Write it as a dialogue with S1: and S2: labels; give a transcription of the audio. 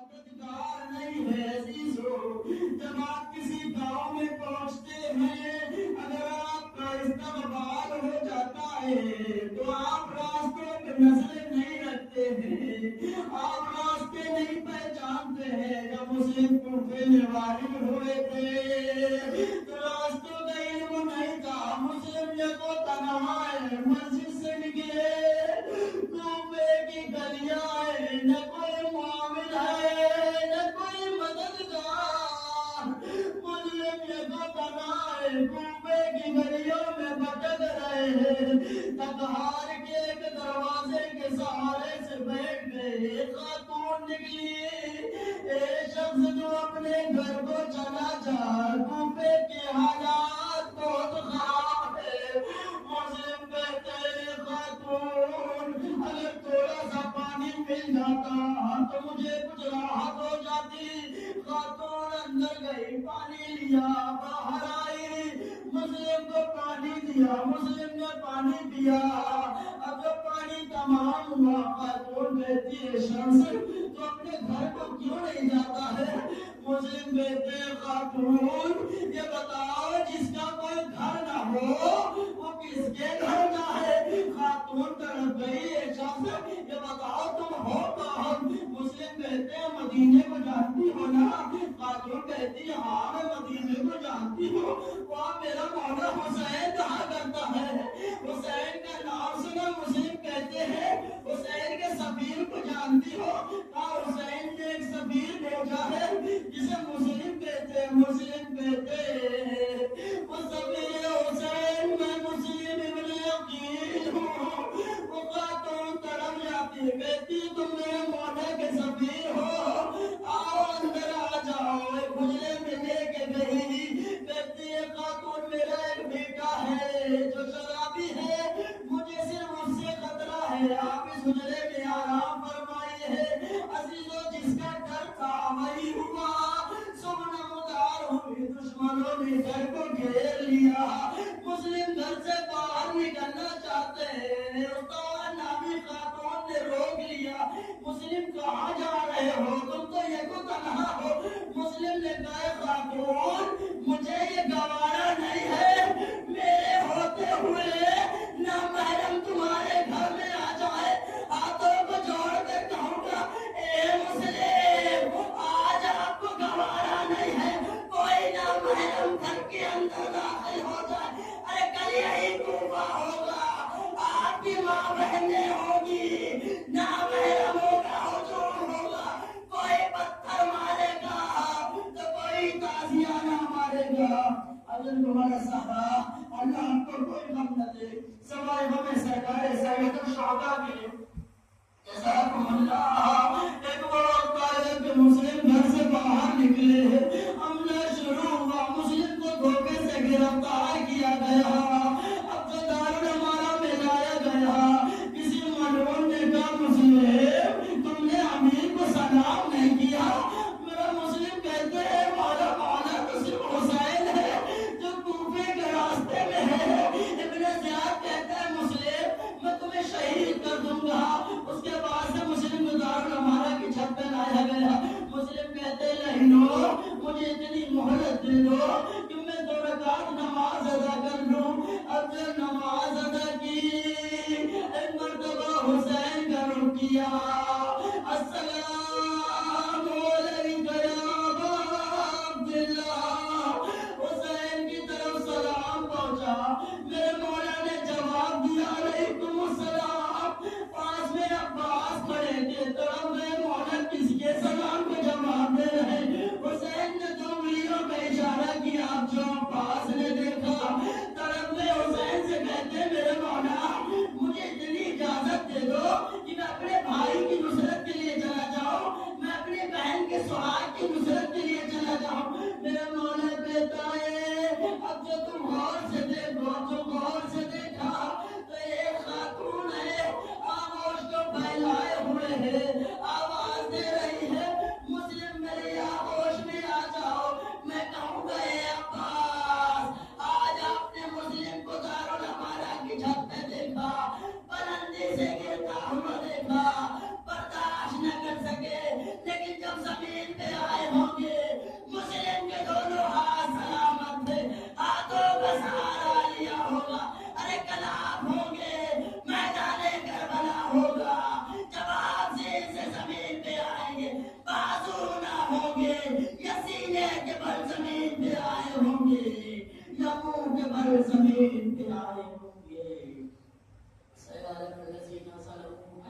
S1: مددگار نہیں ہے عزیزو۔ جب آپ کسی گاؤں میں پہنچتے ہیں، اگر آپ کا استقبال ہو جاتا ہے تو آپ راستوں پہ نظریں نہیں رکھتے ہیں، آپ راستے نہیں پہچانتے ہیں۔ جب مسلم کوفے میں والد ہوئے تھے تو راستوں کا علم نہیں تھا، مسلم یکو تنہا ہے، مسجد سے نکلے کوفے کی گلیاں ہیں، نہ کوئی معاون ہے نہ کوئی مددگار، مسلم یکو تنہا ہے، کوفے کی گلیوں میں بھٹک رہے ہیں۔ تکہار کے ایک دروازے کے سہارے سے بیٹھ گئے، ایک خاتون نکلی، ایک شخص جو اپنے گھر کو چلا جا، کوفے کے حالات بہت خراب ہے۔ مسلم کہتے ہیں خاتون اگر تھوڑا سا پانی مل جاتا تو مجھے کچھ راحت ہو جاتی۔ خاتون اندر گئی، پانی لیا، باہر آئی، مسلم کو پانی دیا، مسلم نے پانی پیا۔ اب جب پانی تمام ہوا، خاتون کہتی ہے شخص تو اپنے گھر کو کیوں نہیں جاتا ہے؟ مسلم کہتے ہیں خاتون یہ بتاؤ جس کا کوئی گھر نہ ہو وہ کس کے گھر جائے؟ خاتون تڑپ گئی، ایک شخص یہ بتاؤ تم ہو کہاں؟ مسلم کہتے ہیں مدینے کو جانتی ہو نا؟ خاتون کہتی ہے ہاں میں مدینے کو جانتی ہوں، وہاں میرا مولا حسین کہا کرتا ہے۔ حسین کا نام سنا؟ مسلم کہتے ہیں حسین کے سفیر کو جانتی ہو؟ کہا حسین نے ایک سفیر بھیجا ہے جسے مسلم کہتے ہیں۔ مسلم کہتے ہیں وہ سفیر حسین میں مسلم ابن عقیل ہوں۔ وہ خاتون تڑپ جاتی ہے، کہتی تم میرے مولا کے سفیر ہو، آؤ اندر آ جاؤ۔ ایک حجرے میں لے کے گئی، کہتی ہے خاتون میرا ایک بیٹا ہے جو شرابی ہے، مجھے صرف اس سے خطرہ ہے، آپ اس حجرے میں آرام فرمائیے۔ عزیزو جس کا ڈر تھا وہی ہوا، صبح نمودار ہوئی، دشمنوں نے گھر کو گھیر لیا، مسلم گھر سے باہر نکلنا چاہتے ہیں، استاد نامی خاتون نے روک لیا۔ مسلم کہاں جا رہے ہو؟ تم تو یکو تنہا ہو۔ مسلم نے کہا خاتون مجھے یہ گوارا نہیں ہے، میرے ہوتے ہوئے نامحرم تمہارے گھر میں آ جائے، ہاتھوں کو جوڑ کے کہوں گا اے مسلم آج آپ کو گوارا نہیں ہے کوئی نامحرم گھر کے اندر داخل ہو جائے۔ ارے کل یہی کوفہ ہوگا، آپ کی ماں بہنیں ہوگی، نامحرم ہوگا، ہجوم ہوگا، کوئی پتھر مارے گا تو کوئی تازیانہ مارے گا۔ اگر تمہارا سہارا اللہ ہم کو کوئی غم نہ دے سوائے ہمیں سرکار سید الشہداء کی جزاکم اللہ۔ ایک وقت آیا کہ مسلم گھر سے باہر نکلے، حملہ شروع ہوا، مسلم کو دھوکے سے گرفتار کیا گیا، اب تو دارالامارہ میں لایا گیا۔ کسی ملعون نے کہا مسلم تم نے امیر کو سلام نہیں کیا؟ میرا مسلم کہتے ہیں مولا مولا تو صرف حسین ہے جو کوفے کے راستے میں ہے۔ ابن زیاد کہتا ہے مسلم میں تمہیں شہید کر دوں گا۔ اس کے بعد سے مسلم کو دارالامارہ جب زمین پہ آئے ہوں گے مسلم کے دونوں ہاتھ سلامت تھے، ہاتھوں کا سہارا لیا ہوگا، ارے کلام ہوں گے، میدان کربلا ہوگا، جب آپ سے زمین پہ آئیں گے بازو نہ ہوں گے، یا سینے کے بل زمین پہ آئے ہوں گے، یا منہ کے بل زمین پہ آئے ہوں گے۔